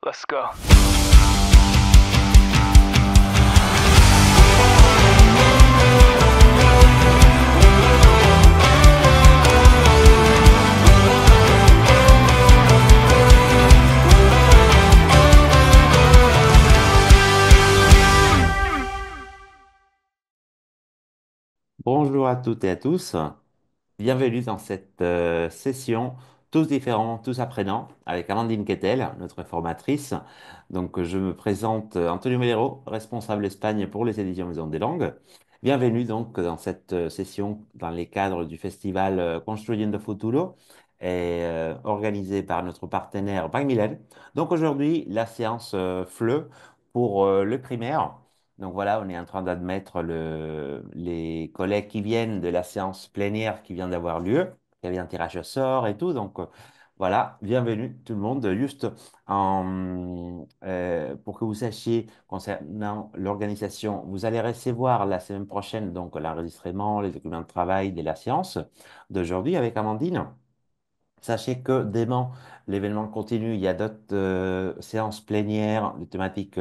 Let's go. Bonjour à toutes et à tous. Bienvenue dans cette session Tous différents, tous apprenants avec Amandine Kettel, notre formatrice. Donc, je me présente Antonio Melero, responsable Espagne pour les éditions Maison des Langues. Bienvenue donc dans cette session dans les cadres du festival Construyendo Futuro organisé par notre partenaire Macmillan. Donc, aujourd'hui, la séance FLE pour le primaire. Donc voilà, on est en train d'admettre les collègues qui viennent de la séance plénière qui vient d'avoir lieu. Il y avait un tirage au sort et tout. Donc voilà, bienvenue tout le monde. Juste pour que vous sachiez concernant l'organisation, vous allez recevoir la semaine prochaine donc l'enregistrement, les documents de travail de la séance d'aujourd'hui avec Amandine. Sachez que demain, l'événement continue. Il y a d'autres séances plénières, des thématiques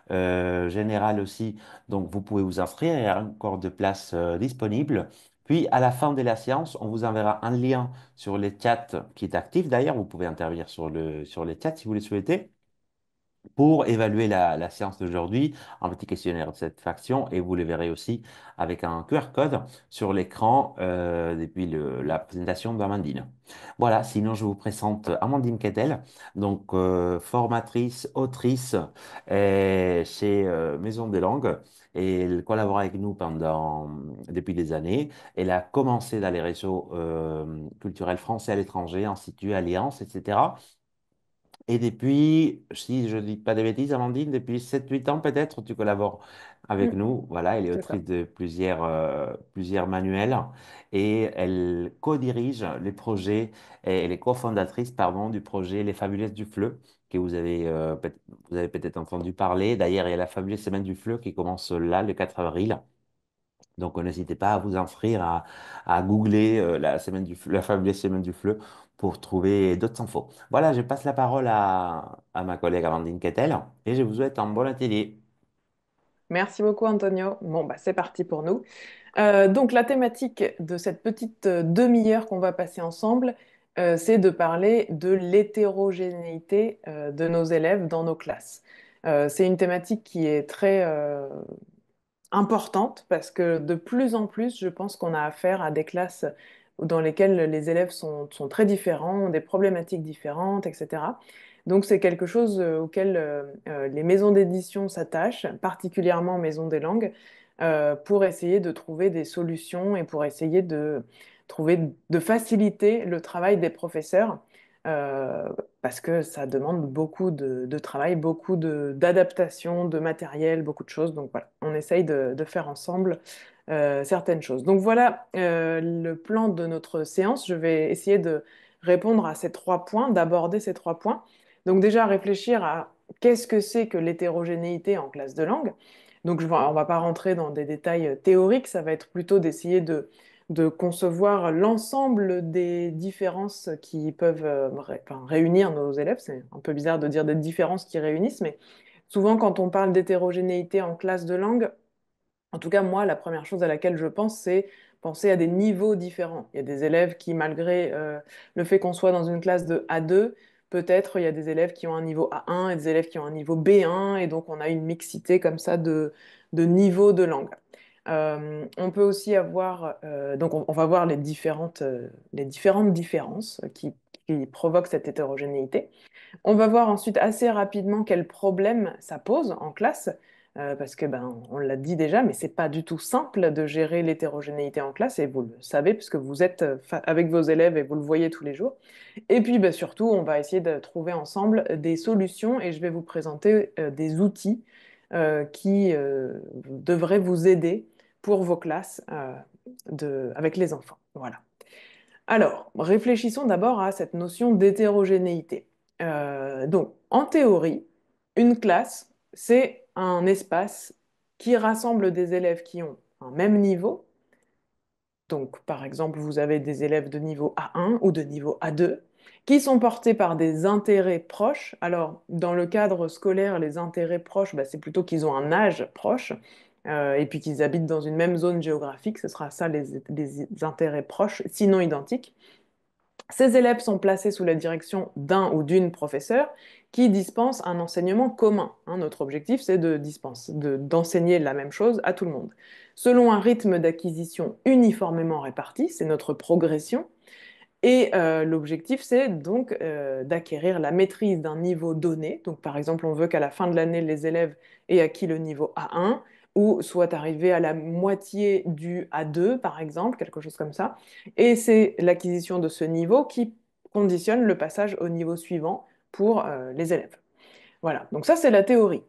générales aussi. Donc, vous pouvez vous inscrire. Il y a encore de places disponibles. Puis, à la fin de la séance, on vous enverra un lien sur les chats qui est actif. D'ailleurs, vous pouvez intervenir sur les chats si vous le souhaitez pour évaluer la séance d'aujourd'hui, un petit questionnaire de satisfaction et vous le verrez aussi avec un QR code sur l'écran depuis la présentation d'Amandine. Voilà, sinon je vous présente Amandine Kettel, donc formatrice, autrice chez Maison des Langues et elle collabore avec nous depuis des années. Elle a commencé dans les réseaux culturels français à l'étranger, Institut Alliance, etc. Et depuis, si je ne dis pas de bêtises, Amandine, depuis 7 8 ans peut-être, tu collabores avec Mm, nous. Voilà, elle est c'est ça. autrice de plusieurs manuels et elle co-dirige les projets, et elle est cofondatrice, pardon, du projet Les Fabuleuses du Fleu, que vous avez peut-être entendu parler. D'ailleurs, il y a la Fabuleuse Semaine du Fleu qui commence là, le 4 avril. Donc, n'hésitez pas à vous inscrire, à googler la fabuleuse semaine du fleu pour trouver d'autres infos. Voilà, je passe la parole à ma collègue Amandine Kettel et je vous souhaite un bon atelier. Merci beaucoup, Antonio. Bon, bah, c'est parti pour nous. Donc, la thématique de cette petite demi-heure qu'on va passer ensemble, c'est de parler de l'hétérogénéité de nos élèves dans nos classes. C'est une thématique qui est très importante parce que de plus en plus, je pense qu'on a affaire à des classes dans lesquelles les élèves sont très différents, ont des problématiques différentes, etc. Donc c'est quelque chose auquel les maisons d'édition s'attachent, particulièrement Maison des Langues, pour essayer de trouver des solutions et pour essayer de faciliter le travail des professeurs. euh, Parce que ça demande beaucoup de travail, beaucoup d'adaptation, de matériel, beaucoup de choses. Donc voilà, on essaye de faire ensemble certaines choses. Donc voilà le plan de notre séance. Je vais essayer de répondre à ces 3 points, d'aborder ces 3 points. Donc déjà réfléchir à qu'est-ce que c'est que l'hétérogénéité en classe de langue. Donc on ne va pas rentrer dans des détails théoriques, ça va être plutôt d'essayer de concevoir l'ensemble des différences qui peuvent enfin, réunir nos élèves. C'est un peu bizarre de dire des différences qui réunissent, mais souvent quand on parle d'hétérogénéité en classe de langue, en tout cas moi, la première chose à laquelle je pense, c'est penser à des niveaux différents. Il y a des élèves qui, malgré le fait qu'on soit dans une classe de A2, peut-être il y a des élèves qui ont un niveau A1 et des élèves qui ont un niveau B1, et donc on a une mixité comme ça de niveaux de langue. On peut aussi avoir, donc on va voir les différentes différences qui provoquent cette hétérogénéité. On va voir ensuite assez rapidement quels problèmes ça pose en classe, parce que ben, on l'a dit déjà, mais c'est pas du tout simple de gérer l'hétérogénéité en classe, et vous le savez, puisque vous êtes avec vos élèves et vous le voyez tous les jours. Et puis ben, surtout, on va essayer de trouver ensemble des solutions, et je vais vous présenter des outils qui devraient vous aider pour vos classes avec les enfants. Voilà. Alors, réfléchissons d'abord à cette notion d'hétérogénéité. Donc, en théorie, une classe, c'est un espace qui rassemble des élèves qui ont un même niveau. Donc, par exemple, vous avez des élèves de niveau A1 ou de niveau A2. qui sont portés par des intérêts proches. Alors, dans le cadre scolaire, les intérêts proches, bah, c'est plutôt qu'ils ont un âge proche, et puis qu'ils habitent dans une même zone géographique, ce sera ça les intérêts proches, sinon identiques. Ces élèves sont placés sous la direction d'un ou d'une professeur qui dispense un enseignement commun. Hein, notre objectif, c'est d'enseigner la même chose à tout le monde. Selon un rythme d'acquisition uniformément réparti, c'est notre progression, et l'objectif, c'est donc d'acquérir la maîtrise d'un niveau donné. Donc, par exemple, on veut qu'à la fin de l'année, les élèves aient acquis le niveau A1 ou soient arrivés à la moitié du A2, par exemple, quelque chose comme ça. Et c'est l'acquisition de ce niveau qui conditionne le passage au niveau suivant pour les élèves. Voilà, donc ça, c'est la théorie.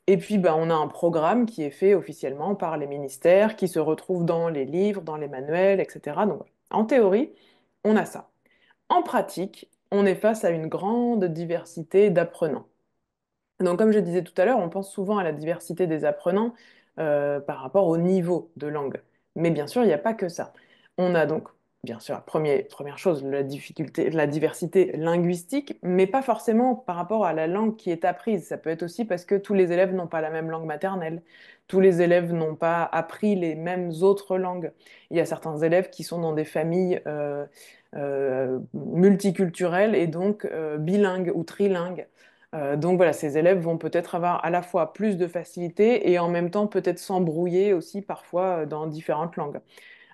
Et puis, ben, on a un programme qui est fait officiellement par les ministères, qui se retrouve dans les livres, dans les manuels, etc. Donc, en théorie, on a ça. En pratique, on est face à une grande diversité d'apprenants. Donc, comme je disais tout à l'heure, on pense souvent à la diversité des apprenants par rapport au niveau de langue. Mais bien sûr, il n'y a pas que ça. On a donc, bien sûr, première chose, la difficulté, la diversité linguistique, mais pas forcément par rapport à la langue qui est apprise. Ça peut être aussi parce que tous les élèves n'ont pas la même langue maternelle. Tous les élèves n'ont pas appris les mêmes autres langues. Il y a certains élèves qui sont dans des familles multiculturelles et donc bilingues ou trilingues. Donc voilà, ces élèves vont peut-être avoir à la fois plus de facilité et en même temps peut-être s'embrouiller aussi parfois dans différentes langues.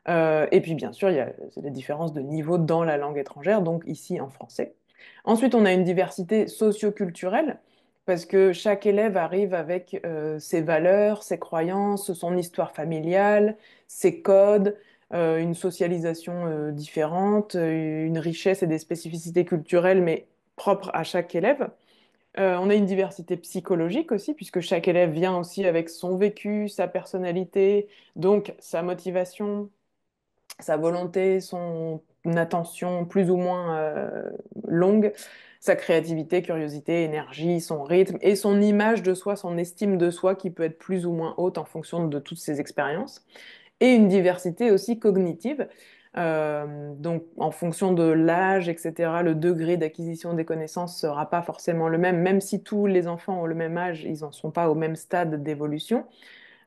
Et puis bien sûr, il y a des différences de niveau dans la langue étrangère, donc ici en français. Ensuite, on a une diversité socio-culturelle, parce que chaque élève arrive avec ses valeurs, ses croyances, son histoire familiale, ses codes, une socialisation différente, une richesse et des spécificités culturelles, mais propres à chaque élève. On a une diversité psychologique aussi, puisque chaque élève vient aussi avec son vécu, sa personnalité, donc sa motivation, sa volonté, son attention plus ou moins longue, sa créativité, curiosité, énergie, son rythme et son image de soi, son estime de soi qui peut être plus ou moins haute en fonction de toutes ses expériences et une diversité aussi cognitive. Donc, en fonction de l'âge, etc., le degré d'acquisition des connaissances ne sera pas forcément le même, même si tous les enfants ont le même âge, ils n'en sont pas au même stade d'évolution.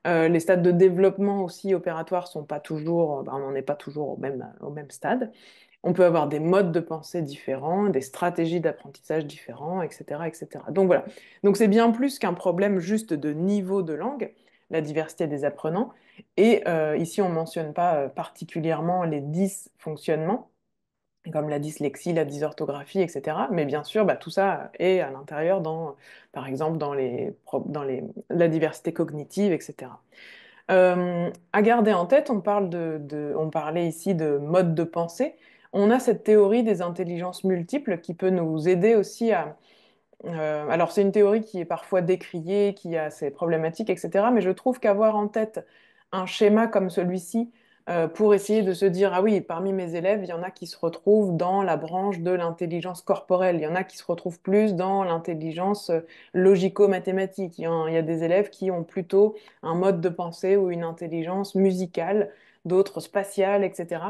Les stades de développement aussi opératoires sont pas toujours, ben, on n'en est pas toujours au même stade. On peut avoir des modes de pensée différents, des stratégies d'apprentissage différents, etc., etc. Donc voilà. Donc c'est bien plus qu'un problème juste de niveau de langue, la diversité des apprenants. Et ici, on ne mentionne pas particulièrement les dysfonctionnements, comme la dyslexie, la dysorthographie, etc. Mais bien sûr, bah, tout ça est à l'intérieur par exemple, la diversité cognitive, etc. À garder en tête, on parlait ici de mode de pensée. On a cette théorie des intelligences multiples qui peut nous aider aussi alors, c'est une théorie qui est parfois décriée, qui a ses problématiques, etc. Mais je trouve qu'avoir en tête un schéma comme celui-ci pour essayer de se dire, ah oui, parmi mes élèves, il y en a qui se retrouvent dans la branche de l'intelligence corporelle, il y en a qui se retrouvent plus dans l'intelligence logico-mathématique, il y a des élèves qui ont plutôt un mode de pensée ou une intelligence musicale, d'autres spatiale, etc.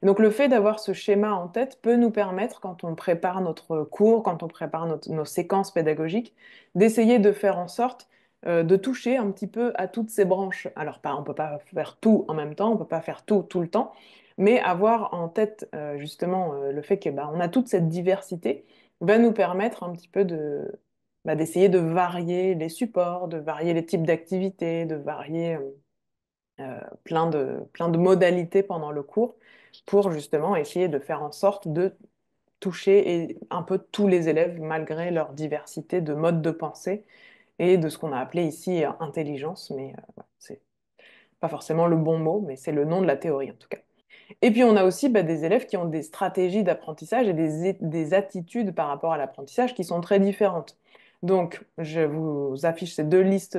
Et donc le fait d'avoir ce schéma en tête peut nous permettre, quand on prépare notre cours, quand on prépare nos séquences pédagogiques, d'essayer de faire en sorte de toucher un petit peu à toutes ces branches. Alors on ne peut pas faire tout en même temps, on ne peut pas faire tout tout le temps, mais avoir en tête justement le fait que on a toute cette diversité va nous permettre un petit peu d'essayer de varier les supports, de varier les types d'activités, de varier plein de modalités pendant le cours pour justement essayer de faire en sorte de toucher un peu tous les élèves malgré leur diversité de modes de pensée et de ce qu'on a appelé ici intelligence, mais ouais, c'est pas forcément le bon mot, mais c'est le nom de la théorie en tout cas. Et puis on a aussi des élèves qui ont des stratégies d'apprentissage et des attitudes par rapport à l'apprentissage qui sont très différentes. Donc je vous affiche ces deux listes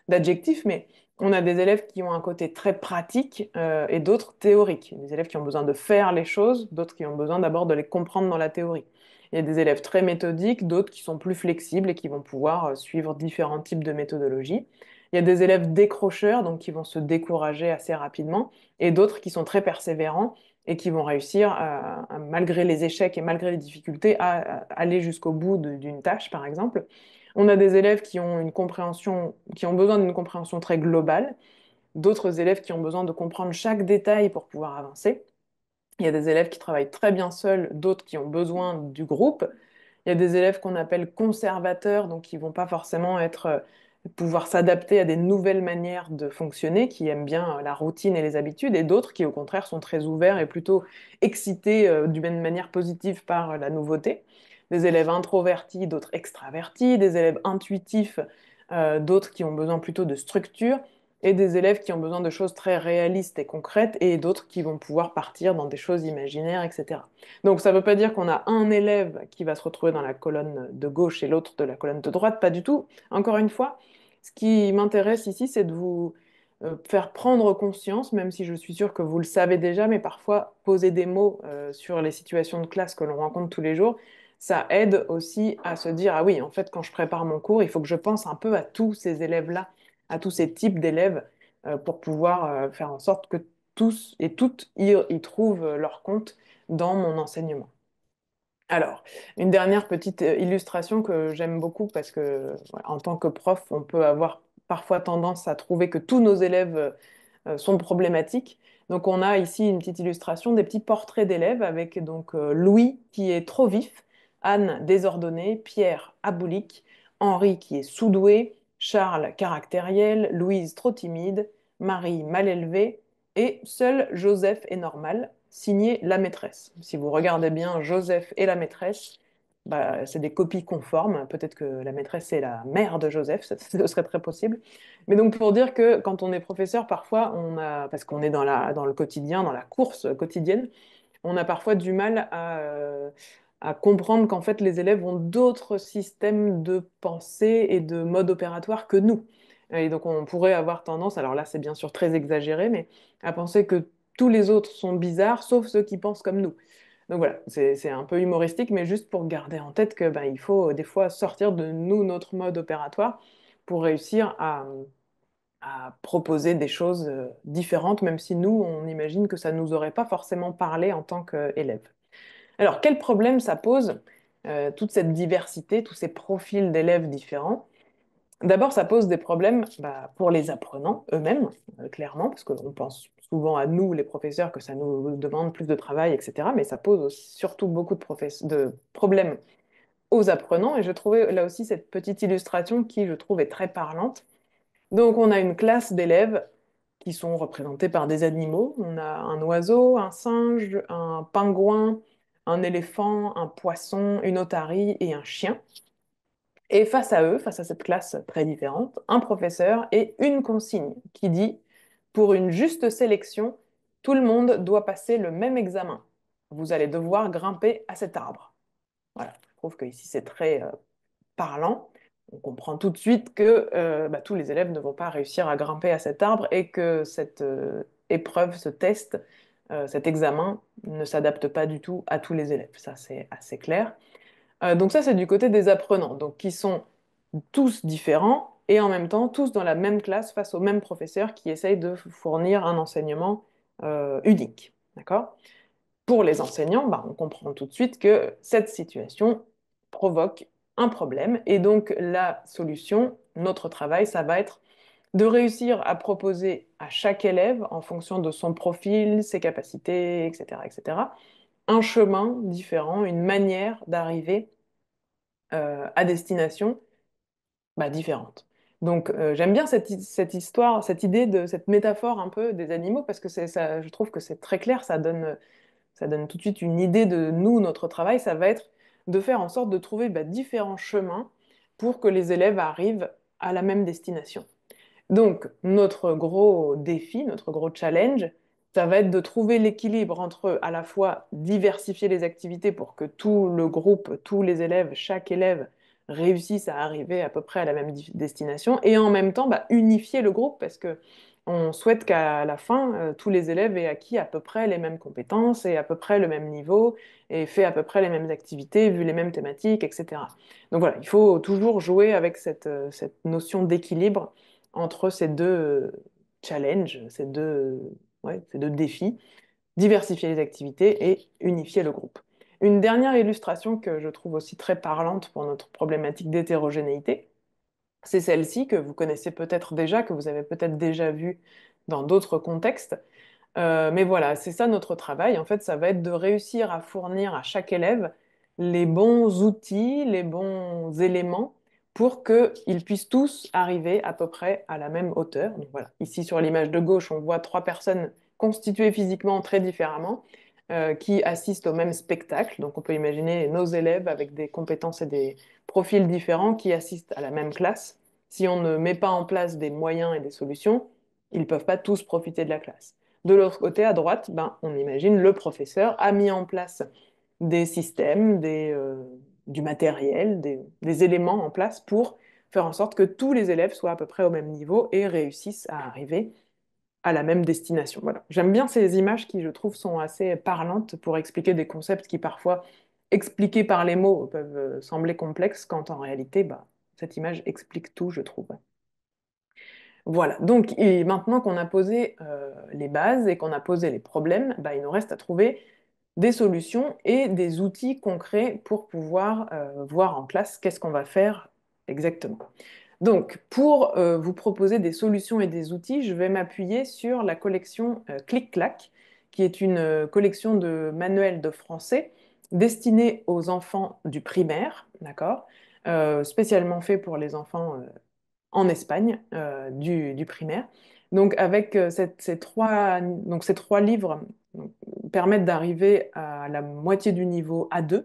d'adjectifs, mais on a des élèves qui ont un côté très pratique et d'autres théoriques. Des élèves qui ont besoin de faire les choses, d'autres qui ont besoin d'abord de les comprendre dans la théorie. Il y a des élèves très méthodiques, d'autres qui sont plus flexibles et qui vont pouvoir suivre différents types de méthodologies. Il y a des élèves décrocheurs, donc qui vont se décourager assez rapidement, et d'autres qui sont très persévérants et qui vont réussir, malgré les échecs et malgré les difficultés, à aller jusqu'au bout d'une tâche, par exemple. On a des élèves qui ont une compréhension, qui ont besoin d'une compréhension très globale, d'autres élèves qui ont besoin de comprendre chaque détail pour pouvoir avancer. Il y a des élèves qui travaillent très bien seuls, d'autres qui ont besoin du groupe. Il y a des élèves qu'on appelle conservateurs, donc qui vont pas forcément pouvoir s'adapter à des nouvelles manières de fonctionner, qui aiment bien la routine et les habitudes, et d'autres qui, au contraire, sont très ouverts et plutôt excités d'une manière positive par la nouveauté. Des élèves introvertis, d'autres extravertis, des élèves intuitifs, d'autres qui ont besoin plutôt de structure, et des élèves qui ont besoin de choses très réalistes et concrètes, et d'autres qui vont pouvoir partir dans des choses imaginaires, etc. Donc ça ne veut pas dire qu'on a un élève qui va se retrouver dans la colonne de gauche et l'autre de la colonne de droite, pas du tout. Encore une fois, ce qui m'intéresse ici, c'est de vous faire prendre conscience, même si je suis sûre que vous le savez déjà, mais parfois poser des mots sur les situations de classe que l'on rencontre tous les jours, ça aide aussi à se dire, ah oui, en fait, quand je prépare mon cours, il faut que je pense un peu à tous ces élèves-là, à tous ces types d'élèves, pour pouvoir faire en sorte que tous et toutes y trouvent leur compte dans mon enseignement. Alors, une dernière petite illustration que j'aime beaucoup parce que, voilà, en tant que prof, on peut avoir parfois tendance à trouver que tous nos élèves sont problématiques. Donc, on a ici une petite illustration des petits portraits d'élèves avec donc Louis qui est trop vif, Anne désordonnée, Pierre aboulique, Henri qui est sous-doué, Charles caractériel, Louise trop timide, Marie mal élevée et seul Joseph est normal, signé la maîtresse. Si vous regardez bien Joseph et la maîtresse, bah, c'est des copies conformes. Peut-être que la maîtresse est la mère de Joseph, ce serait très possible. Mais donc pour dire que quand on est professeur, parfois parce qu'on est dans le quotidien, dans la course quotidienne, on a parfois du mal à comprendre qu'en fait les élèves ont d'autres systèmes de pensée et de mode opératoire que nous. Et donc on pourrait avoir tendance, alors là c'est bien sûr très exagéré, mais à penser que tous les autres sont bizarres, sauf ceux qui pensent comme nous. Donc voilà, c'est un peu humoristique, mais juste pour garder en tête que ben, il faut des fois sortir de nous, notre mode opératoire, pour réussir à proposer des choses différentes, même si nous, on imagine que ça ne nous aurait pas forcément parlé en tant qu'élève. Alors, quel problème ça pose, toute cette diversité, tous ces profils d'élèves différents? D'abord, ça pose des problèmes bah, pour les apprenants eux-mêmes, clairement, parce qu'on pense souvent à nous, les professeurs, que ça nous demande plus de travail, etc. Mais ça pose surtout beaucoup de problèmes aux apprenants. Et je trouvais là aussi cette petite illustration qui, je trouve, est très parlante. Donc, on a une classe d'élèves qui sont représentés par des animaux. On a un oiseau, un singe, un pingouin, un éléphant, un poisson, une otarie et un chien. Et face à eux, face à cette classe très différente, un professeur et une consigne qui dit, pour une juste sélection, tout le monde doit passer le même examen. Vous allez devoir grimper à cet arbre. Voilà, je trouve que ici c'est très parlant. On comprend tout de suite que bah, tous les élèves ne vont pas réussir à grimper à cet arbre et que cette épreuve, ce test, cet examen ne s'adapte pas du tout à tous les élèves. Ça, c'est assez clair. Donc ça, c'est du côté des apprenants, donc qui sont tous différents et en même temps tous dans la même classe face au même professeur qui essaye de fournir un enseignement unique. D'accord? Pour les enseignants, bah, on comprend tout de suite que cette situation provoque un problème et donc la solution, notre travail, ça va être de réussir à proposer à chaque élève, en fonction de son profil, ses capacités, etc., etc., un chemin différent, une manière d'arriver à destination bah, différente. Donc j'aime bien cette histoire, cette idée de cette métaphore un peu des animaux parce que ça, je trouve que c'est très clair, ça donne tout de suite une idée de nous, notre travail, ça va être de faire en sorte de trouver bah, différents chemins pour que les élèves arrivent à la même destination. Donc, notre gros défi, notre gros challenge, ça va être de trouver l'équilibre entre à la fois diversifier les activités pour que tout le groupe, tous les élèves, chaque élève réussisse à arriver à peu près à la même destination et en même temps bah, unifier le groupe parce que on souhaite qu'à la fin, tous les élèves aient acquis à peu près les mêmes compétences et à peu près le même niveau et fait à peu près les mêmes activités, vu les mêmes thématiques, etc. Donc voilà, il faut toujours jouer avec cette notion d'équilibre entre ces deux challenges, ouais, ces deux défis, diversifier les activités et unifier le groupe. Une dernière illustration que je trouve aussi très parlante pour notre problématique d'hétérogénéité, c'est celle-ci que vous connaissez peut-être déjà, que vous avez peut-être déjà vue dans d'autres contextes. Mais voilà, c'est ça notre travail. En fait, ça va être de réussir à fournir à chaque élève les bons outils, les bons éléments pour qu'ils puissent tous arriver à peu près à la même hauteur. Donc voilà, ici sur l'image de gauche, on voit trois personnes constituées physiquement très différemment qui assistent au même spectacle. Donc on peut imaginer nos élèves avec des compétences et des profils différents qui assistent à la même classe. Si on ne met pas en place des moyens et des solutions, ils ne peuvent pas tous profiter de la classe. De l'autre côté, à droite, ben, on imagine le professeur a mis en place des systèmes, du matériel, des éléments en place pour faire en sorte que tous les élèves soient à peu près au même niveau et réussissent à arriver à la même destination. Voilà. J'aime bien ces images qui, je trouve, sont assez parlantes pour expliquer des concepts qui parfois, expliqués par les mots, peuvent sembler complexes, quand en réalité, bah, cette image explique tout, je trouve. Voilà, donc et maintenant qu'on a posé les bases et qu'on a posé les problèmes, bah, il nous reste à trouver des solutions et des outils concrets pour pouvoir voir en classe qu'est-ce qu'on va faire exactement. Donc, pour vous proposer des solutions et des outils, je vais m'appuyer sur la collection Clic-Clac, qui est une collection de manuels de français destinés aux enfants du primaire, d'accord, spécialement fait pour les enfants en Espagne du primaire. Donc avec ces trois livres donc, permettent d'arriver à la moitié du niveau A2.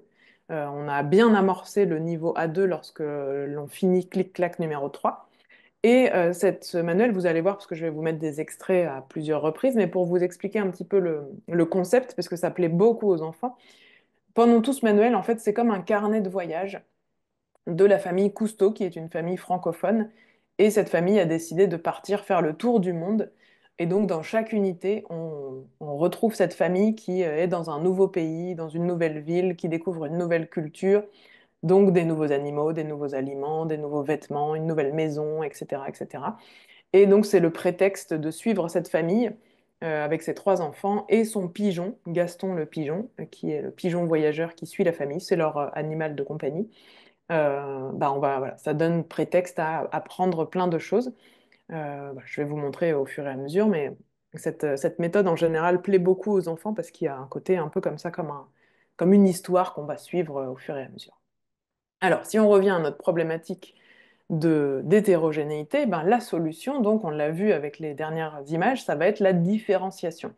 On a bien amorcé le niveau A2 lorsque l'on finit clic-clac numéro 3. Et ce manuel, vous allez voir, parce que je vais vous mettre des extraits à plusieurs reprises, mais pour vous expliquer un petit peu le concept, parce que ça plaît beaucoup aux enfants. Pendant tout ce manuel, en fait, c'est comme un carnet de voyage de la famille Cousteau, qui est une famille francophone. Et cette famille a décidé de partir faire le tour du monde. Et donc, dans chaque unité, on retrouve cette famille qui est dans un nouveau pays, dans une nouvelle ville, qui découvre une nouvelle culture, donc des nouveaux animaux, des nouveaux aliments, des nouveaux vêtements, une nouvelle maison, etc., etc. Et donc, c'est le prétexte de suivre cette famille avec ses trois enfants et son pigeon, Gaston le pigeon, qui est le pigeon voyageur qui suit la famille. C'est leur animal de compagnie. Voilà, ça donne prétexte à apprendre plein de choses. Je vais vous montrer au fur et à mesure, mais cette méthode en général plaît beaucoup aux enfants parce qu'il y a un côté un peu comme ça, comme une histoire qu'on va suivre au fur et à mesure. Alors, si on revient à notre problématique d'hétérogénéité, ben, la solution, donc on l'a vu avec les dernières images, ça va être la différenciation.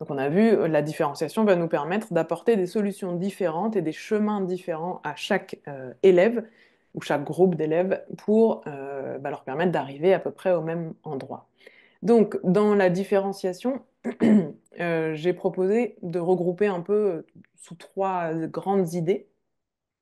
Donc on a vu, la différenciation va nous permettre d'apporter des solutions différentes et des chemins différents à chaque élève ou chaque groupe d'élèves pour leur permettre d'arriver à peu près au même endroit. Donc dans la différenciation, j'ai proposé de regrouper un peu sous trois grandes idées.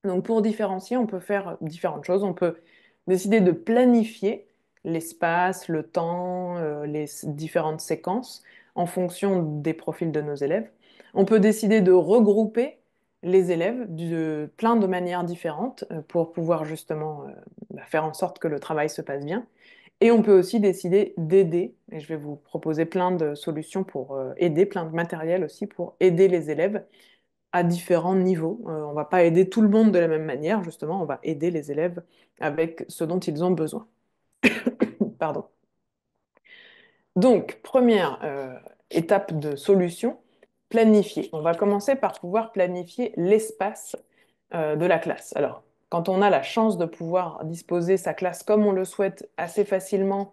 Donc pour différencier, on peut faire différentes choses. On peut décider de planifier l'espace, le temps, les différentes séquences en fonction des profils de nos élèves. On peut décider de regrouper les élèves de plein de manières différentes pour pouvoir justement faire en sorte que le travail se passe bien. Et on peut aussi décider d'aider, et je vais vous proposer plein de solutions pour aider, plein de matériel aussi pour aider les élèves à différents niveaux. On ne va pas aider tout le monde de la même manière, justement, on va aider les élèves avec ce dont ils ont besoin. Pardon. Donc, première étape de solution, planifier. On va commencer par pouvoir planifier l'espace de la classe. Alors, quand on a la chance de pouvoir disposer sa classe comme on le souhaite assez facilement,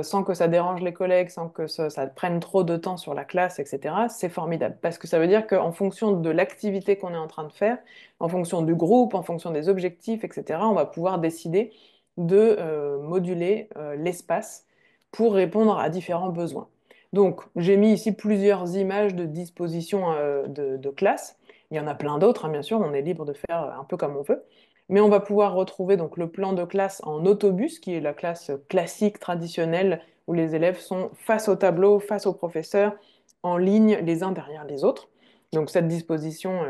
sans que ça dérange les collègues, sans que ça prenne trop de temps sur la classe, etc., c'est formidable. Parce que ça veut dire qu'en fonction de l'activité qu'on est en train de faire, en fonction du groupe, en fonction des objectifs, etc., on va pouvoir décider de moduler l'espace pour répondre à différents besoins. Donc, j'ai mis ici plusieurs images de disposition de classe. Il y en a plein d'autres, hein, bien sûr, on est libre de faire un peu comme on veut. Mais on va pouvoir retrouver donc le plan de classe en autobus, qui est la classe classique, traditionnelle, où les élèves sont face au tableau, face au professeur, en ligne, les uns derrière les autres. Donc cette disposition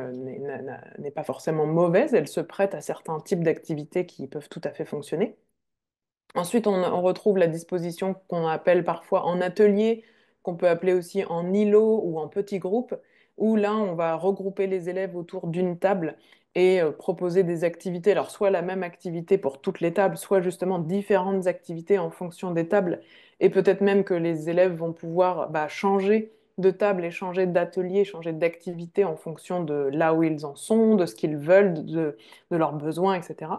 n'est pas forcément mauvaise, elle se prête à certains types d'activités qui peuvent tout à fait fonctionner. Ensuite, on retrouve la disposition qu'on appelle parfois en atelier, qu'on peut appeler aussi en îlot ou en petit groupe, où là, on va regrouper les élèves autour d'une table et proposer des activités. Alors, soit la même activité pour toutes les tables, soit justement différentes activités en fonction des tables. Et peut-être même que les élèves vont pouvoir changer de table et changer d'atelier, changer d'activité en fonction de là où ils en sont, de ce qu'ils veulent, de leurs besoins, etc.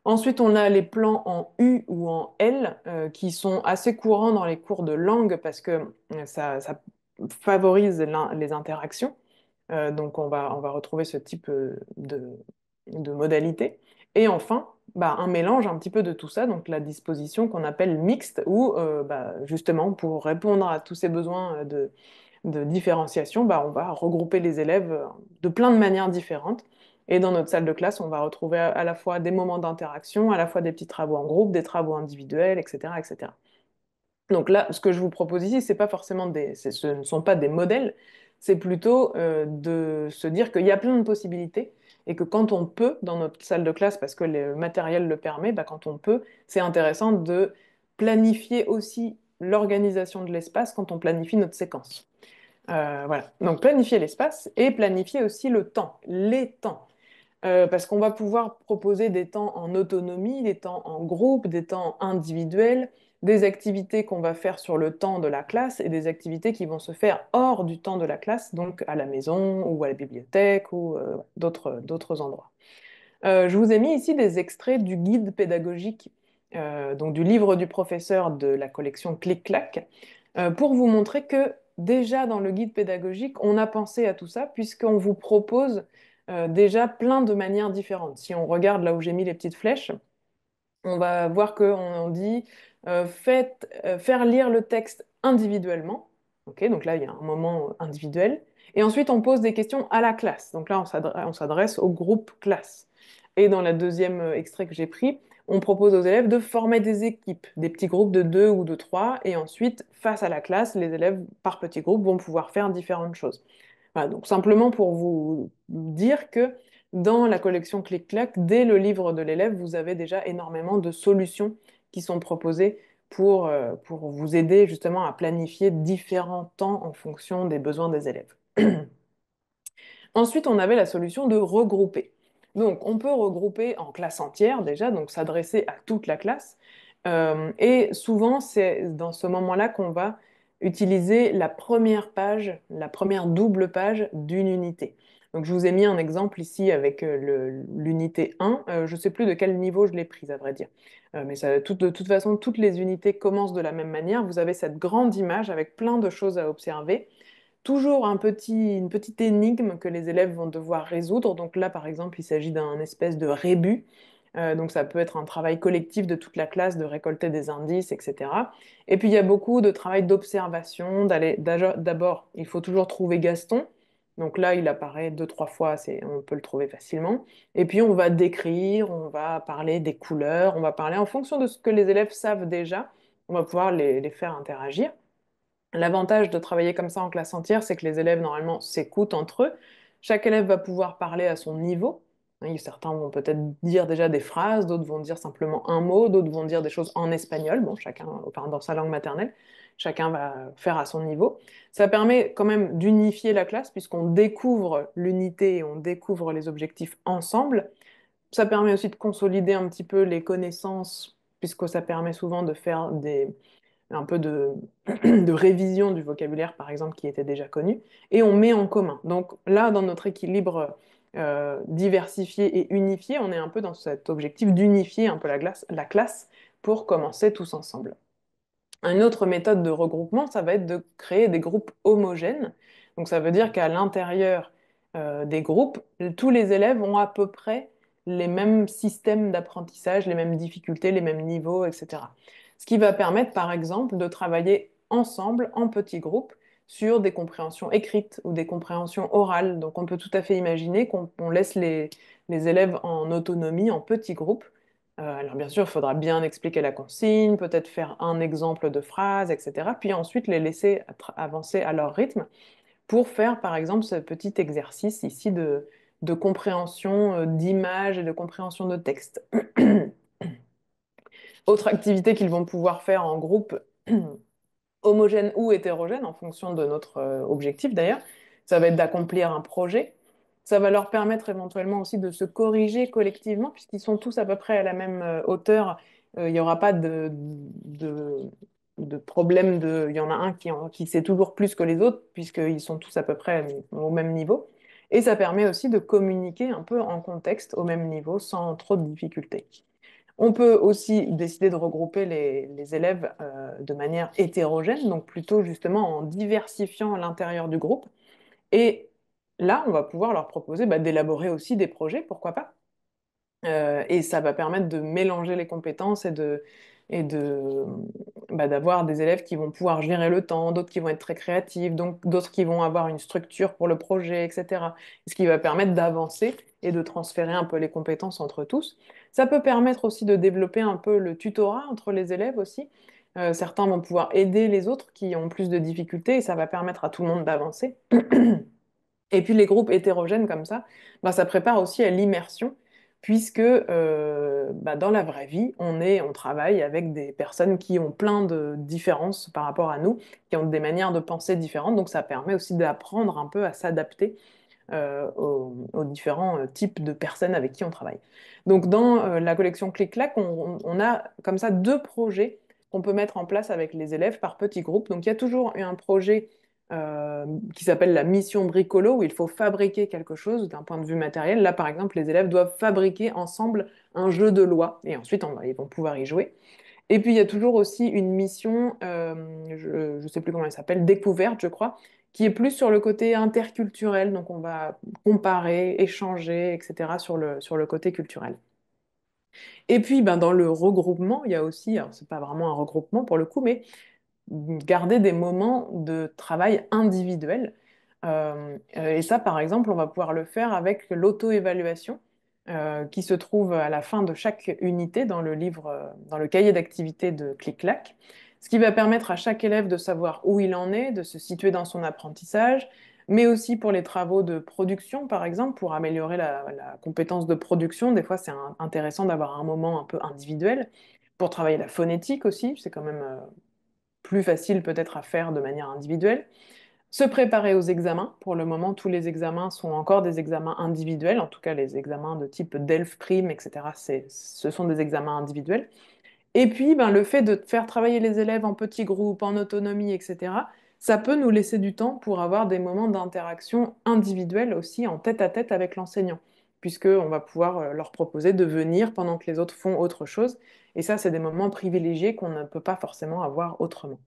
Ensuite, on a les plans en U ou en L qui sont assez courants dans les cours de langue parce que ça favorise les interactions. Donc, on va retrouver ce type de modalité. Et enfin, un mélange un petit peu de tout ça, donc la disposition qu'on appelle mixte, où justement, pour répondre à tous ces besoins de différenciation, on va regrouper les élèves de plein de manières différentes. Et dans notre salle de classe, on va retrouver à la fois des moments d'interaction, à la fois des petits travaux en groupe, des travaux individuels, etc., etc. Donc là, ce que je vous propose ici, c'est pas forcément ce ne sont pas des modèles, c'est plutôt de se dire qu'il y a plein de possibilités et que quand on peut, dans notre salle de classe, parce que le matériel le permet, quand on peut, c'est intéressant de planifier aussi l'organisation de l'espace quand on planifie notre séquence. Voilà. Donc planifier l'espace et planifier aussi le temps, les temps. Parce qu'on va pouvoir proposer des temps en autonomie, des temps en groupe, des temps individuels, des activités qu'on va faire sur le temps de la classe et des activités qui vont se faire hors du temps de la classe, donc à la maison ou à la bibliothèque ou d'autres endroits. Je vous ai mis ici des extraits du guide pédagogique, donc du livre du professeur de la collection Clic-Clac, pour vous montrer que déjà dans le guide pédagogique, on a pensé à tout ça, puisqu'on vous propose déjà plein de manières différentes. Si on regarde là où j'ai mis les petites flèches, on va voir qu'on dit faire lire le texte individuellement. Ok, donc là, il y a un moment individuel. Et ensuite, on pose des questions à la classe. Donc là, on s'adresse au groupe classe. Et dans le deuxième extrait que j'ai pris, on propose aux élèves de former des équipes, des petits groupes de deux ou de trois. Et ensuite, face à la classe, les élèves, par petits groupes, vont pouvoir faire différentes choses. Voilà, donc simplement pour vous dire que dans la collection Clic-Clac, dès le livre de l'élève, vous avez déjà énormément de solutions qui sont proposées pour vous aider justement à planifier différents temps en fonction des besoins des élèves. Ensuite, on avait la solution de regrouper. Donc, on peut regrouper en classe entière déjà, donc s'adresser à toute la classe. Et souvent, c'est dans ce moment-là qu'on va utiliser la première page, la première double page d'une unité. Donc, je vous ai mis un exemple ici avec l'unité 1. Je ne sais plus de quel niveau je l'ai prise, à vrai dire. Mais de toute façon, toutes les unités commencent de la même manière. Vous avez cette grande image avec plein de choses à observer toujours une petite énigme que les élèves vont devoir résoudre. Donc là, par exemple, il s'agit d'un espèce de rébus. Donc ça peut être un travail collectif de toute la classe de récolter des indices, etc. Et puis il y a beaucoup de travail d'observation. D'abord, il faut toujours trouver Gaston. Donc là, il apparaît deux, trois fois, on peut le trouver facilement. Et puis on va décrire, on va parler des couleurs, on va parler en fonction de ce que les élèves savent déjà, on va pouvoir les faire interagir. L'avantage de travailler comme ça en classe entière, c'est que les élèves, normalement, s'écoutent entre eux. Chaque élève va pouvoir parler à son niveau. Certains vont peut-être dire déjà des phrases, d'autres vont dire simplement un mot, d'autres vont dire des choses en espagnol, bon, chacun, enfin, dans sa langue maternelle. Chacun va faire à son niveau. Ça permet quand même d'unifier la classe, puisqu'on découvre l'unité et on découvre les objectifs ensemble. Ça permet aussi de consolider un petit peu les connaissances, puisque ça permet souvent de faire un peu de révision du vocabulaire, par exemple, qui était déjà connu, et on met en commun. Donc là, dans notre équilibre diversifié et unifié, on est un peu dans cet objectif d'unifier un peu la classe pour commencer tous ensemble. Une autre méthode de regroupement, ça va être de créer des groupes homogènes. Donc ça veut dire qu'à l'intérieur des groupes, tous les élèves ont à peu près les mêmes systèmes d'apprentissage, les mêmes difficultés, les mêmes niveaux, etc. Ce qui va permettre, par exemple, de travailler ensemble, en petits groupes, sur des compréhensions écrites ou des compréhensions orales. Donc on peut tout à fait imaginer qu'on laisse les élèves en autonomie, en petits groupes, alors bien sûr, il faudra bien expliquer la consigne, peut-être faire un exemple de phrase, etc. Puis ensuite les laisser avancer à leur rythme pour faire par exemple ce petit exercice ici de compréhension d'images et de compréhension de texte. Autre activité qu'ils vont pouvoir faire en groupe, homogène ou hétérogène, en fonction de notre objectif d'ailleurs, ça va être d'accomplir un projet. Ça va leur permettre éventuellement aussi de se corriger collectivement, puisqu'ils sont tous à peu près à la même hauteur. Il n'y aura pas de problème de... Il y en a un qui sait toujours plus que les autres, puisqu'ils sont tous à peu près au même niveau. Et ça permet aussi de communiquer un peu en contexte au même niveau, sans trop de difficultés. On peut aussi décider de regrouper les élèves de manière hétérogène, donc plutôt justement en diversifiant l'intérieur du groupe. Et là, on va pouvoir leur proposer d'élaborer aussi des projets, pourquoi pas. Et ça va permettre de mélanger les compétences et d'avoir des élèves qui vont pouvoir gérer le temps, d'autres qui vont être très créatifs, donc d'autres qui vont avoir une structure pour le projet, etc. Ce qui va permettre d'avancer et de transférer un peu les compétences entre tous. Ça peut permettre aussi de développer un peu le tutorat entre les élèves aussi. Certains vont pouvoir aider les autres qui ont plus de difficultés et ça va permettre à tout le monde d'avancer. Et puis les groupes hétérogènes comme ça, ça prépare aussi à l'immersion, puisque dans la vraie vie, on travaille avec des personnes qui ont plein de différences par rapport à nous, qui ont des manières de penser différentes, donc ça permet aussi d'apprendre un peu à s'adapter aux différents types de personnes avec qui on travaille. Donc dans la collection Clic-Clac, on a comme ça deux projets qu'on peut mettre en place avec les élèves par petits groupes. Donc il y a toujours un projet qui s'appelle la mission bricolo, où il faut fabriquer quelque chose d'un point de vue matériel. Là, par exemple, les élèves doivent fabriquer ensemble un jeu de loi, et ensuite ils vont pouvoir y jouer. Et puis, il y a toujours aussi une mission, je ne sais plus comment elle s'appelle, découverte, je crois, qui est plus sur le côté interculturel. Donc, on va comparer, échanger, etc. sur le côté culturel. Et puis, dans le regroupement, il y a aussi, alors c'est pas vraiment un regroupement pour le coup, mais garder des moments de travail individuel. Et ça, par exemple, on va pouvoir le faire avec l'auto-évaluation qui se trouve à la fin de chaque unité dans le livre, dans le cahier d'activité de Clic-Clac, ce qui va permettre à chaque élève de savoir où il en est, de se situer dans son apprentissage, mais aussi pour les travaux de production, par exemple, pour améliorer la compétence de production. Des fois, c'est intéressant d'avoir un moment un peu individuel. Pour travailler la phonétique aussi, c'est quand même plus facile peut-être à faire de manière individuelle. Se préparer aux examens. Pour le moment, tous les examens sont encore des examens individuels, en tout cas les examens de type DELF prime, etc. Ce sont des examens individuels. Et puis, le fait de faire travailler les élèves en petits groupes, en autonomie, etc., ça peut nous laisser du temps pour avoir des moments d'interaction individuelle aussi en tête-à-tête avec l'enseignant, puisqu'on va pouvoir leur proposer de venir pendant que les autres font autre chose. Et ça, c'est des moments privilégiés qu'on ne peut pas forcément avoir autrement.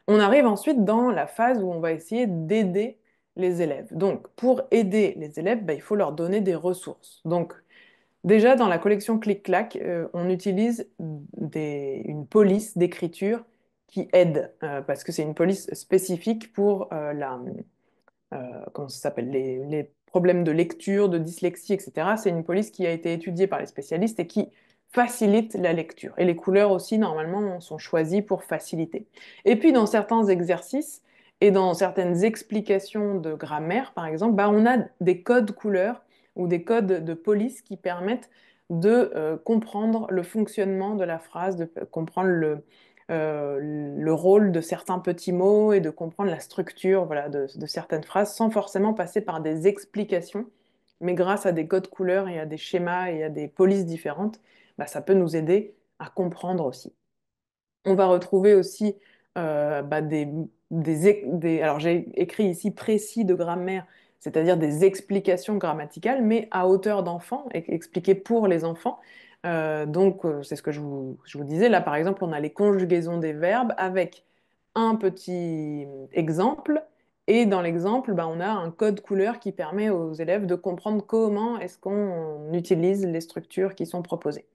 On arrive ensuite dans la phase où on va essayer d'aider les élèves. Donc, pour aider les élèves, il faut leur donner des ressources. Donc, déjà, dans la collection Clic-Clac, on utilise une police d'écriture qui aide, parce que c'est une police spécifique pour comment ça s'appelle, les problèmes de lecture, de dyslexie, etc. C'est une police qui a été étudiée par les spécialistes et qui facilite la lecture. Et les couleurs aussi, normalement, sont choisies pour faciliter. Et puis, dans certains exercices et dans certaines explications de grammaire, par exemple, on a des codes couleurs ou des codes de police qui permettent de comprendre le fonctionnement de la phrase, de comprendre le rôle de certains petits mots et de comprendre la structure voilà, de certaines phrases sans forcément passer par des explications, mais grâce à des codes couleurs et à des schémas et à des polices différentes, ça peut nous aider à comprendre aussi. On va retrouver aussi alors j'ai écrit ici précis de grammaire, c'est-à-dire des explications grammaticales, mais à hauteur d'enfant, expliquées pour les enfants. C'est ce que je vous disais. Là, par exemple, on a les conjugaisons des verbes avec un petit exemple. Et dans l'exemple, on a un code couleur qui permet aux élèves de comprendre comment est-ce qu'on utilise les structures qui sont proposées.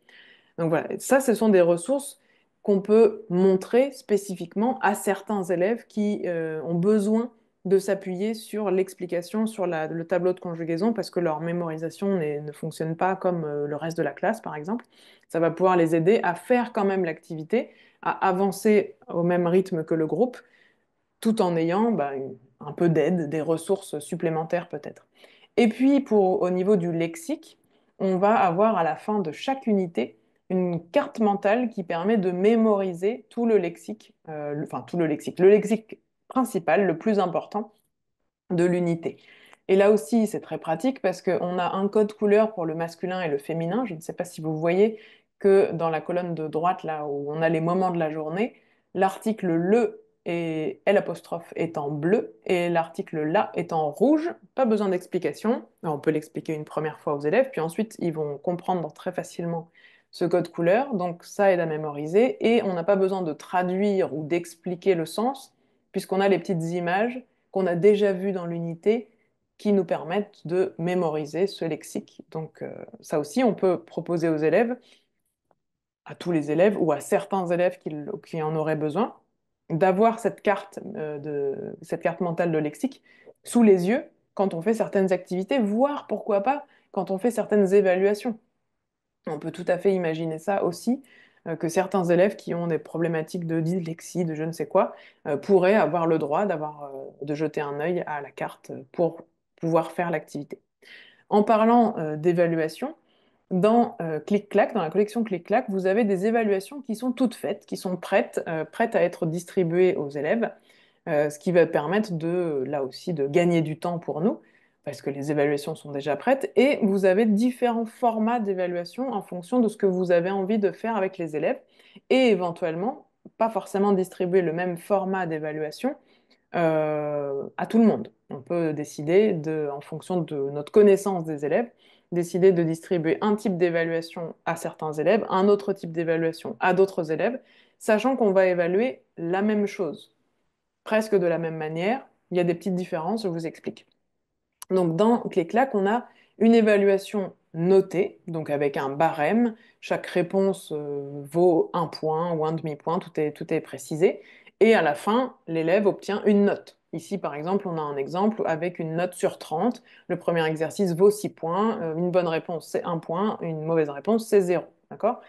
Donc voilà, ça, ce sont des ressources qu'on peut montrer spécifiquement à certains élèves qui ont besoin de s'appuyer sur l'explication, sur le tableau de conjugaison, parce que leur mémorisation ne fonctionne pas comme le reste de la classe, par exemple. Ça va pouvoir les aider à faire quand même l'activité, à avancer au même rythme que le groupe, tout en ayant un peu d'aide, des ressources supplémentaires peut-être. Et puis, au niveau du lexique, on va avoir à la fin de chaque unité une carte mentale qui permet de mémoriser tout le lexique, enfin tout le lexique principal, le plus important de l'unité. Et là aussi, c'est très pratique parce qu'on a un code couleur pour le masculin et le féminin. Je ne sais pas si vous voyez que dans la colonne de droite, là où on a les moments de la journée, l'article le et L apostrophe est en bleu et l'article la est en rouge. Pas besoin d'explication. On peut l'expliquer une première fois aux élèves, puis ensuite ils vont comprendre très facilement ce code couleur. Donc ça aide à mémoriser et on n'a pas besoin de traduire ou d'expliquer le sens puisqu'on a les petites images qu'on a déjà vues dans l'unité qui nous permettent de mémoriser ce lexique. Donc ça aussi, on peut proposer aux élèves, à tous les élèves ou à certains élèves qui en auraient besoin, d'avoir cette carte mentale de lexique sous les yeux quand on fait certaines activités, voire pourquoi pas quand on fait certaines évaluations. On peut tout à fait imaginer ça aussi, que certains élèves qui ont des problématiques de dyslexie, de je ne sais quoi, pourraient avoir le droit de jeter un œil à la carte pour pouvoir faire l'activité. En parlant d'évaluation, dans Clic-Clac, dans la collection Clic-Clac, vous avez des évaluations qui sont toutes faites, qui sont prêtes à être distribuées aux élèves, ce qui va permettre là aussi, de gagner du temps pour nous, parce que les évaluations sont déjà prêtes, et vous avez différents formats d'évaluation en fonction de ce que vous avez envie de faire avec les élèves, et éventuellement, pas forcément distribuer le même format d'évaluation à tout le monde. On peut décider, en fonction de notre connaissance des élèves, décider de distribuer un type d'évaluation à certains élèves, un autre type d'évaluation à d'autres élèves, sachant qu'on va évaluer la même chose, presque de la même manière. Il y a des petites différences, je vous explique. Donc dans Clé-Clac, on a une évaluation notée, donc avec un barème. Chaque réponse vaut un point ou un demi-point, tout est précisé. Et à la fin, l'élève obtient une note. Ici, par exemple, on a un exemple avec une note sur 30. Le premier exercice vaut 6 points. Une bonne réponse, c'est un point. Une mauvaise réponse, c'est 0. D'accord?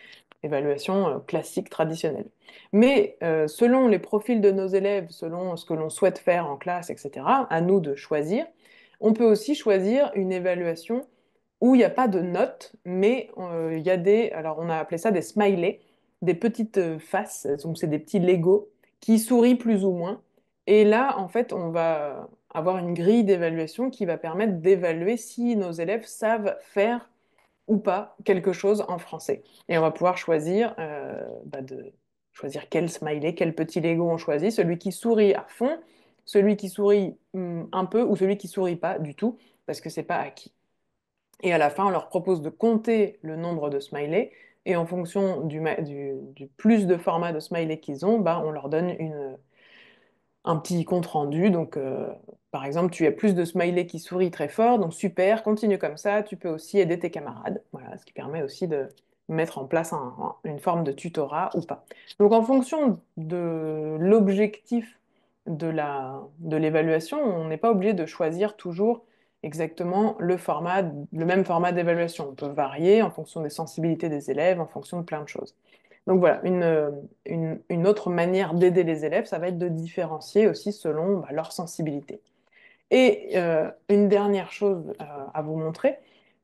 Évaluation classique, traditionnelle. Mais selon les profils de nos élèves, selon ce que l'on souhaite faire en classe, etc., à nous de choisir. On peut aussi choisir une évaluation où il n'y a pas de notes, mais il y a alors on a appelé ça des smileys, des petites faces, donc c'est des petits Legos qui sourient plus ou moins. Et là, en fait, on va avoir une grille d'évaluation qui va permettre d'évaluer si nos élèves savent faire ou pas quelque chose en français. Et on va pouvoir choisir quel smiley, quel petit Lego on choisit, celui qui sourit à fond, celui qui sourit un peu ou celui qui sourit pas du tout, parce que c'est pas acquis. Et à la fin, on leur propose de compter le nombre de smileys, et en fonction du plus de format de smiley qu'ils ont, bah, on leur donne un petit compte rendu. Donc, par exemple, tu as plus de smileys qui sourient très fort, donc super, continue comme ça. Tu peux aussi aider tes camarades. Voilà, ce qui permet aussi de mettre en place une forme de tutorat ou pas. Donc, en fonction de l'objectif de l'évaluation, on n'est pas obligé de choisir toujours exactement le même format d'évaluation. On peut varier en fonction des sensibilités des élèves, en fonction de plein de choses. Donc voilà, une autre manière d'aider les élèves, ça va être de différencier aussi selon leur sensibilité. Et une dernière chose à vous montrer,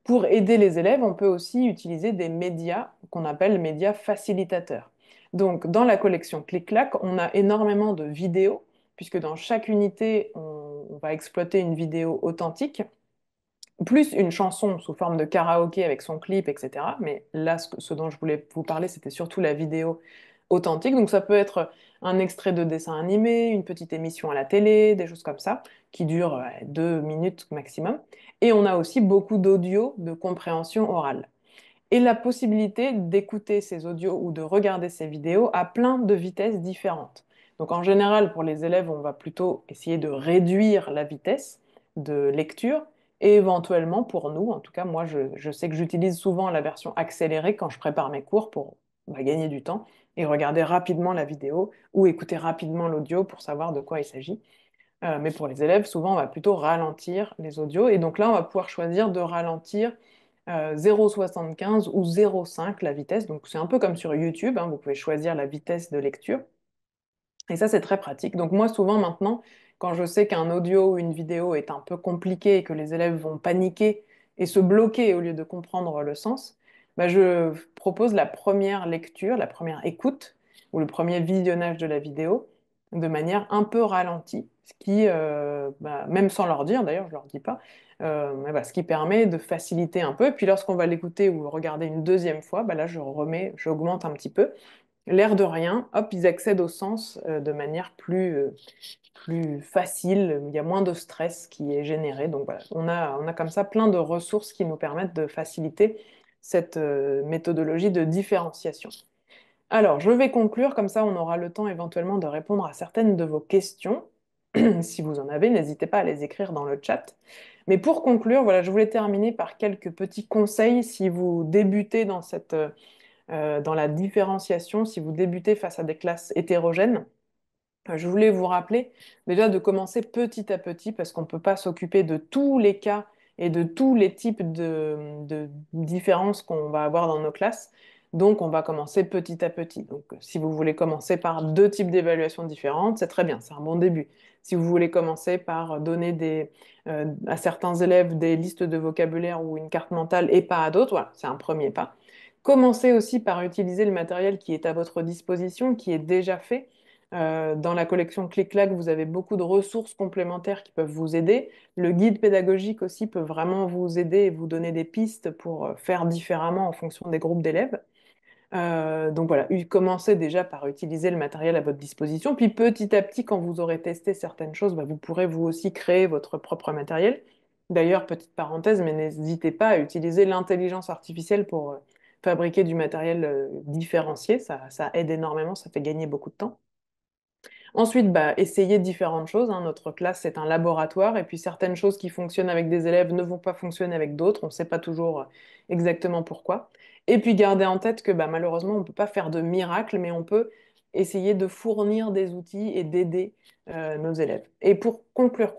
pour aider les élèves, on peut aussi utiliser des médias qu'on appelle médias facilitateurs. Donc dans la collection Clic-Clac, on a énormément de vidéos, puisque dans chaque unité, on va exploiter une vidéo authentique plus une chanson sous forme de karaoké avec son clip, etc. Mais là, ce dont je voulais vous parler, c'était surtout la vidéo authentique. Donc ça peut être un extrait de dessin animé, une petite émission à la télé, des choses comme ça, qui durent 2 minutes maximum. Et on a aussi beaucoup d'audio de compréhension orale et la possibilité d'écouter ces audios ou de regarder ces vidéos à plein de vitesses différentes. Donc en général, pour les élèves, on va plutôt essayer de réduire la vitesse de lecture et éventuellement pour nous, en tout cas moi je sais que j'utilise souvent la version accélérée quand je prépare mes cours pour gagner du temps et regarder rapidement la vidéo ou écouter rapidement l'audio pour savoir de quoi il s'agit. Mais pour les élèves, souvent, on va plutôt ralentir les audios. Et donc là, on va pouvoir choisir de ralentir 0,75 ou 0,5 la vitesse. Donc c'est un peu comme sur YouTube, hein, vous pouvez choisir la vitesse de lecture. Et ça, c'est très pratique. Donc moi, souvent maintenant, quand je sais qu'un audio ou une vidéo est un peu compliqué et que les élèves vont paniquer et se bloquer au lieu de comprendre le sens, bah, je propose la première lecture, la première écoute ou le premier visionnage de la vidéo de manière un peu ralentie, ce qui, bah, même sans leur dire, d'ailleurs, je leur dis pas, mais voilà, ce qui permet de faciliter un peu. Et puis lorsqu'on va l'écouter ou le regarder une deuxième fois, bah, là, j'augmente un petit peu. L'air de rien, hop, ils accèdent au sens de manière plus facile, il y a moins de stress qui est généré. Donc voilà, on a comme ça plein de ressources qui nous permettent de faciliter cette méthodologie de différenciation. Alors, je vais conclure, comme ça on aura le temps éventuellement de répondre à certaines de vos questions. Si vous en avez, n'hésitez pas à les écrire dans le chat. Mais pour conclure, voilà, je voulais terminer par quelques petits conseils si vous débutez dans la différenciation, si vous débutez face à des classes hétérogènes. Je voulais vous rappeler déjà de commencer petit à petit parce qu'on ne peut pas s'occuper de tous les cas et de tous les types de différences qu'on va avoir dans nos classes. Donc, on va commencer petit à petit. Donc, si vous voulez commencer par deux types d'évaluations différentes, c'est très bien, c'est un bon début. Si vous voulez commencer par donner à certains élèves des listes de vocabulaire ou une carte mentale et pas à d'autres, voilà, c'est un premier pas. Commencez aussi par utiliser le matériel qui est à votre disposition, qui est déjà fait. Dans la collection Clic-Clac, vous avez beaucoup de ressources complémentaires qui peuvent vous aider. Le guide pédagogique aussi peut vraiment vous aider et vous donner des pistes pour faire différemment en fonction des groupes d'élèves. Donc voilà, commencez déjà par utiliser le matériel à votre disposition, puis petit à petit, quand vous aurez testé certaines choses, bah, vous pourrez vous aussi créer votre propre matériel. D'ailleurs, petite parenthèse, mais n'hésitez pas à utiliser l'intelligence artificielle pour fabriquer du matériel différencié, ça aide énormément, ça fait gagner beaucoup de temps. Ensuite, bah, essayer différentes choses, hein. Notre classe, c'est un laboratoire, et puis certaines choses qui fonctionnent avec des élèves ne vont pas fonctionner avec d'autres. On ne sait pas toujours exactement pourquoi. Et puis garder en tête que bah, malheureusement, on ne peut pas faire de miracle, mais on peut essayer de fournir des outils et d'aider nos élèves. Et pour conclure,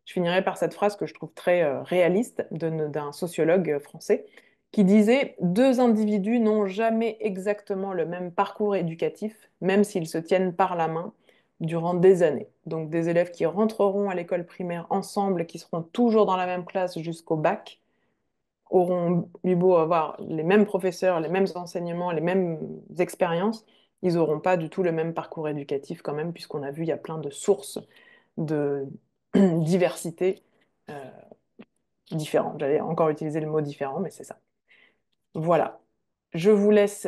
je finirai par cette phrase que je trouve très réaliste d'un sociologue français qui disait: Deux individus n'ont jamais exactement le même parcours éducatif, même s'ils se tiennent par la main durant des années. Donc des élèves qui rentreront à l'école primaire ensemble et qui seront toujours dans la même classe jusqu'au bac auront eu beau avoir les mêmes professeurs, les mêmes enseignements, les mêmes expériences, ils n'auront pas du tout le même parcours éducatif quand même, puisqu'on a vu il y a plein de sources de diversité différentes. J'allais encore utiliser le mot différent, mais c'est ça. Voilà. Je vous laisse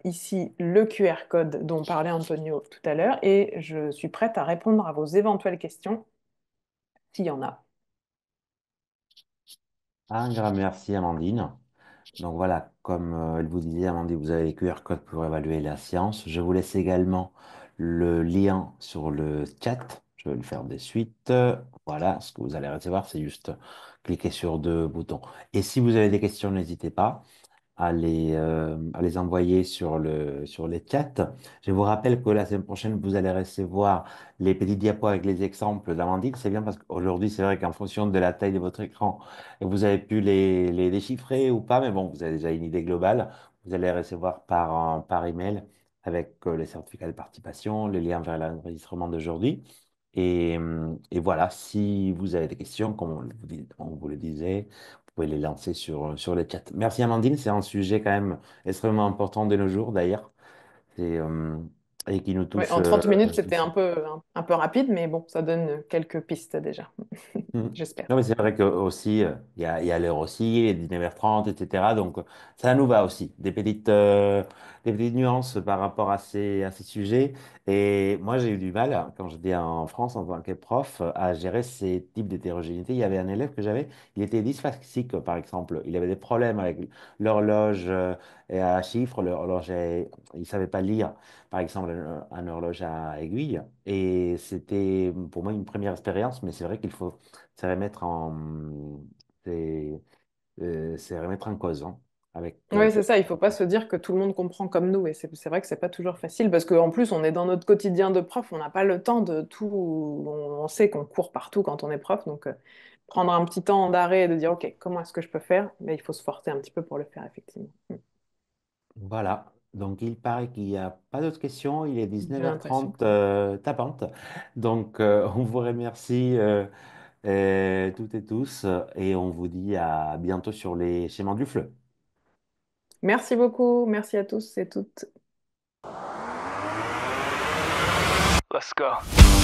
ici le QR code dont parlait Antonio tout à l'heure et je suis prête à répondre à vos éventuelles questions s'il y en a. Un grand merci, Amandine. Donc voilà, comme elle vous disait, Amandine, vous avez les QR codes pour évaluer la séance. Je vous laisse également le lien sur le chat. Je vais le faire de suite. Voilà, ce que vous allez recevoir, c'est juste cliquer sur deux boutons. Et si vous avez des questions, n'hésitez pas à les envoyer sur les chats. Je vous rappelle que la semaine prochaine, vous allez recevoir les petits diapos avec les exemples d'Amandine. C'est bien parce qu'aujourd'hui, c'est vrai qu'en fonction de la taille de votre écran, vous avez pu les déchiffrer ou pas, mais bon, vous avez déjà une idée globale. Vous allez recevoir par email avec les certificats de participation, le lien vers l'enregistrement d'aujourd'hui. Et voilà, si vous avez des questions, comme on vous le disait, vous pouvez les lancer sur le chat. Merci Amandine, c'est un sujet quand même extrêmement important de nos jours d'ailleurs, c'est, et qui nous Ouais, touche en 30 minutes, c'était tous. un peu rapide, mais bon, ça donne quelques pistes déjà, Mhm. j'espère. Non, mais c'est vrai que aussi, il y a l'heure aussi, les 19h30, etc. Donc, ça nous va aussi. Des petites nuances par rapport à ces sujets. Et moi, j'ai eu du mal, quand j'étais en France en tant que prof, à gérer ces types d'hétérogénéité. Il y avait un élève que j'avais, il était dyslexique, par exemple. Il avait des problèmes avec l'horloge et à chiffres. Il ne savait pas lire, par exemple, un horloge à aiguille. Et c'était pour moi une première expérience, mais c'est vrai qu'il faut c'est remettre c'est, c'est remettre en cause hein, avec Oui, c'est ça, il ne faut pas se dire que tout le monde comprend comme nous, et c'est vrai que c'est pas toujours facile, parce qu'en plus, on est dans notre quotidien de prof, on n'a pas le temps de tout, on sait qu'on court partout quand on est prof, donc prendre un petit temps d'arrêt et de dire, OK, comment est-ce que je peux faire? Mais il faut se forcer un petit peu pour le faire, effectivement. voilà. Donc il paraît qu'il n'y a pas d'autres questions. Il est J'ai l'impression. 19h30 tapante. Donc on vous remercie toutes et tous et on vous dit à bientôt sur les schémas du fleu. Merci beaucoup, merci à tous et toutes. Let's go.